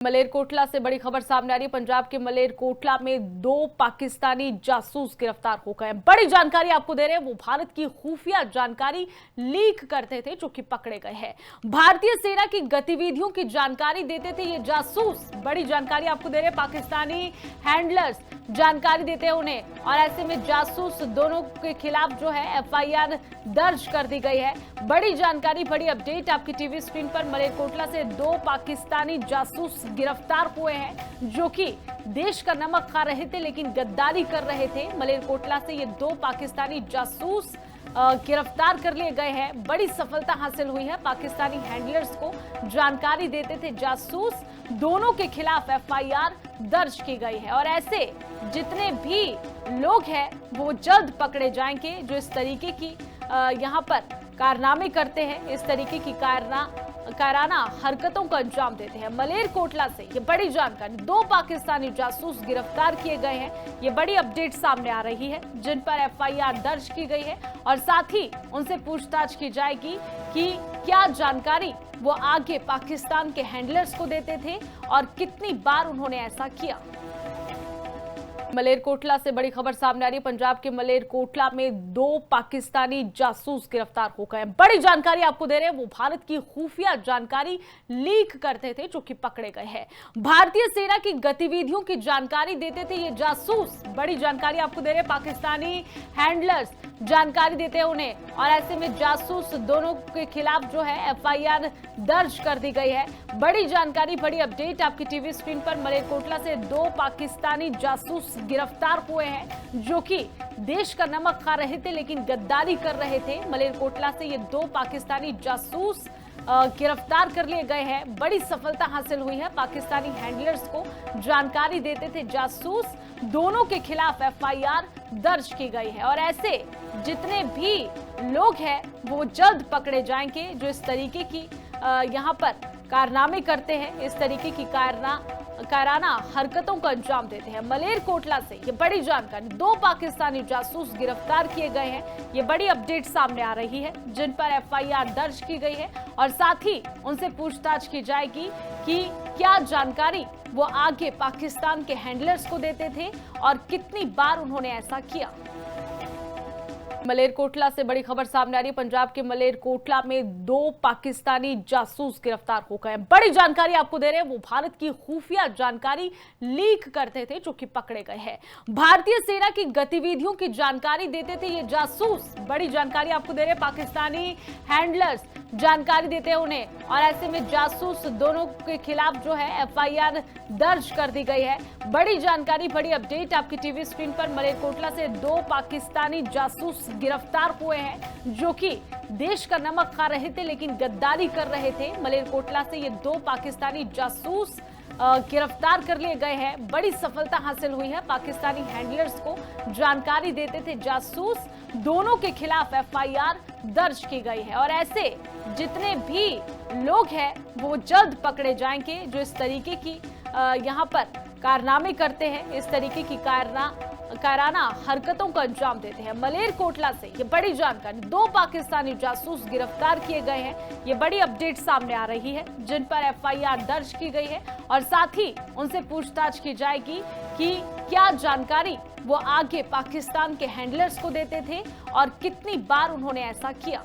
मलेरकोटला से बड़ी खबर सामने आ रही है। पंजाब के मलेरकोटला में 2 पाकिस्तानी जासूस गिरफ्तार हो गए। बड़ी जानकारी आपको दे रहे हैं, वो भारत की खुफिया जानकारी लीक करते थे जो कि पकड़े गए हैं। भारतीय सेना की गतिविधियों की जानकारी देते थे ये जासूस। बड़ी जानकारी आपको दे रहे हैं, पाकिस्तानी हैंडलर्स जानकारी देते हैं उन्हें, और ऐसे में जासूस दोनों के खिलाफ जो है एफआईआर दर्ज कर दी गई है। बड़ी जानकारी, बड़ी अपडेट आपकी टीवी स्क्रीन पर। मलेरकोटला से 2 पाकिस्तानी जासूस गिरफ्तार हुए हैं जो कि देश का नमक खा रहे थे लेकिन गद्दारी कर रहे थे। मलेरकोटला से ये 2 पाकिस्तानी जासूस गिरफ्तार कर लिए गए हैं। बड़ी सफलता हासिल हुई है। पाकिस्तानी हैंडलर्स को जानकारी देते थे जासूस, दोनों के खिलाफ एफआईआर दर्ज की गई है, और ऐसे जितने भी लोग हैं वो जल्द पकड़े जाएंगे जो इस तरीके की यहाँ पर कारनामे करते हैं, इस तरीके की कायराना हरकतों का अंजाम देते हैं। मलेरकोटला से ये बड़ी जानकारी, 2 पाकिस्तानी जासूस गिरफ्तार किए गए हैं। ये बड़ी अपडेट सामने आ रही है, जिन पर एफआईआर दर्ज की गई है, और साथ ही उनसे पूछताछ की जाएगी कि क्या जानकारी वो आगे पाकिस्तान के हैंडलर्स को देते थे और कितनी बार उन्होंने ऐसा किया। मलेरकोटला से बड़ी खबर सामने आ रही है। पंजाब के मलेरकोटला में 2 पाकिस्तानी जासूस गिरफ्तार हो गए। बड़ी जानकारी आपको दे रहे हैं, वो भारत की खुफिया जानकारी लीक करते थे जो कि पकड़े गए हैं। भारतीय सेना की गतिविधियों की जानकारी देते थे ये जासूस। बड़ी जानकारी आपको दे रहे हैं, पाकिस्तानी हैंडलर्स जानकारी देते हैं उन्हें, और ऐसे में जासूस दोनों के खिलाफ जो है एफआईआर दर्ज कर दी गई है। बड़ी जानकारी, बड़ी अपडेट आपकी टीवी स्क्रीन पर। मलेरकोटला से 2 पाकिस्तानी जासूस गिरफ्तार हुए हैं जो कि देश का नमक खा रहे थे लेकिन गद्दारी कर रहे थे। मलेरकोटला से ये 2 पाकिस्तानी जासूस गिरफ्तार कर लिए गए हैं। बड़ी सफलता हासिल हुई है। पाकिस्तानी हैंडलर्स को जानकारी देते थे जासूस, दोनों के खिलाफ एफआईआर दर्ज की गई है, और ऐसे जितने भी लोग हैं वो जल्द पकड़े जाएंगे जो इस तरीके की यहाँ पर कारनामे करते हैं, इस तरीके की कायराना हरकतों का अंजाम देते हैं। मलेरकोटला से ये बड़ी जानकारी, 2 पाकिस्तानी जासूस गिरफ्तार किए गए हैं। ये बड़ी अपडेट सामने आ रही है, जिन पर एफआईआर दर्ज की गई है, और साथ ही उनसे पूछताछ की जाएगी कि क्या जानकारी वो आगे पाकिस्तान के हैंडलर्स को देते थे और कितनी बार उन्होंने ऐसा किया। मलेरकोटला से बड़ी खबर सामने आ रही है। पंजाब के मलेरकोटला में 2 पाकिस्तानी जासूस गिरफ्तार हो गए। बड़ी जानकारी आपको दे रहे हैं, वो भारत की खुफिया जानकारी लीक करते थे जो कि पकड़े गए हैं। भारतीय सेना की गतिविधियों की जानकारी देते थे ये जासूस। बड़ी जानकारी आपको दे रहे हैं, पाकिस्तानी हैंडलर्स जानकारी देते हैं उन्हें, और ऐसे में जासूस दोनों के खिलाफ जो है एफआईआर दर्ज कर दी गई है। बड़ी जानकारी, बड़ी अपडेट आपकी टीवी स्क्रीन पर। मलेरकोटला से 2 पाकिस्तानी जासूस गिरफ्तार हुए हैं जो कि देश का नमक खा रहे थे लेकिन गद्दारी कर रहे थे। मलेरकोटला से ये 2 पाकिस्तानी जासूस गिरफ्तार कर लिए गए हैं। बड़ी सफलता हासिल हुई है। पाकिस्तानी हैंडलर्स को जानकारी देते थे जासूस, दोनों के खिलाफ एफआईआर दर्ज की गई है, और ऐसे जितने भी लोग हैं वो जल्द पकड़े जाएंगे जो इस तरीके की यहाँ पर कारनामे करते हैं, इस तरीके की कायराना हरकतों का अंजाम देते हैं। मलेरकोटला से ये बड़ी जानकारी, 2 पाकिस्तानी जासूस गिरफ्तार किए गए हैं। ये बड़ी अपडेट सामने आ रही है, जिन पर एफआईआर दर्ज की गई है, और साथ ही उनसे पूछताछ की जाएगी कि क्या जानकारी वो आगे पाकिस्तान के हैंडलर्स को देते थे और कितनी बार उन्होंने ऐसा किया।